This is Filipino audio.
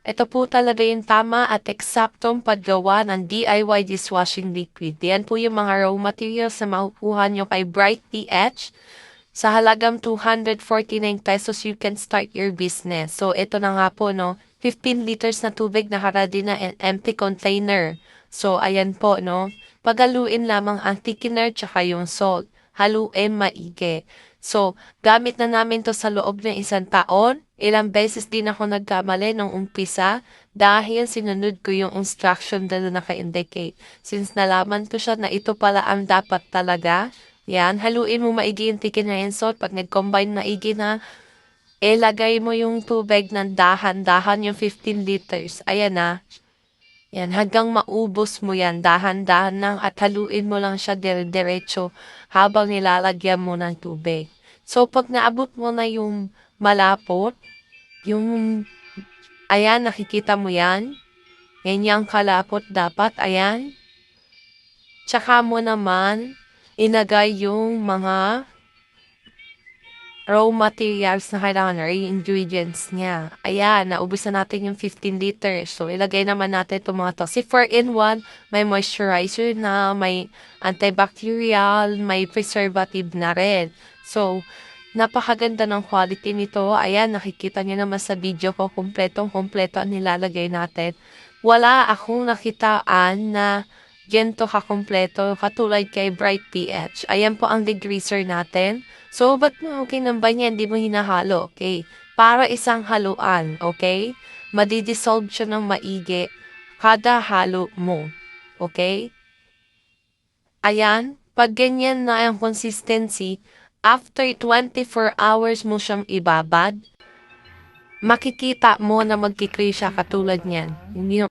Ito po talaga yung tama at eksaktong paggawa ng DIY dishwashing liquid. Yan po yung mga raw materials na makukuha nyo kay Bright PH. Sa halagang 249 pesos, you can start your business. So, ito na nga po, no? 15 liters na tubig na ready na and empty container. So, ayan po, no? Pagaluin lamang ang thickener tsaka yung salt. Haluin maigi. So, gamit na namin to sa loob ng 1 taon. Ilang beses din ako nagkamali nung umpisa dahil sinunod ko yung instruction na naka-indicate. Since nalaman ko siya na ito pala ang dapat talaga, yan, haluin mo maigi yung thickener and salt. Pag nag-combine maigi na, ilagay mo yung tubig ng dahan-dahan yung 15 liters. Ayan na. Yan, hanggang maubos mo yan, dahan-dahan lang at haluin mo lang siya dire-diretso habang nilalagyan mo ng tubig. So, pag naabot mo na yung malapot, yung, ayan, nakikita mo yan? Yan yung kalapot dapat, ayan. Tsaka mo naman, inagay yung mga raw materials na kailangan or ingredients niya. Ayan, naubos na natin yung 15 liters. So, ilagay naman natin itong mga to. Si 4-in-1, may moisturizer na, may antibacterial, may preservative na rin. So, napakaganda ng quality nito. Ayan, nakikita niyo naman sa video ko, kompletong-kompleto ang nilalagay natin. Wala akong nakitaan na ganito kakompleto katulad kay Bright PH. Ayan po ang degreaser natin. So, ba't mo kinambay niya, hindi mo hinahalo, okay? Para isang haluan, okay? Madidissolve siya ng maigi kada halo mo, okay? Ayan, pag ganyan na ang consistency, after 24 hours mo siyang ibabad, makikita mo na magkikrease siya katulad niyan. Hindi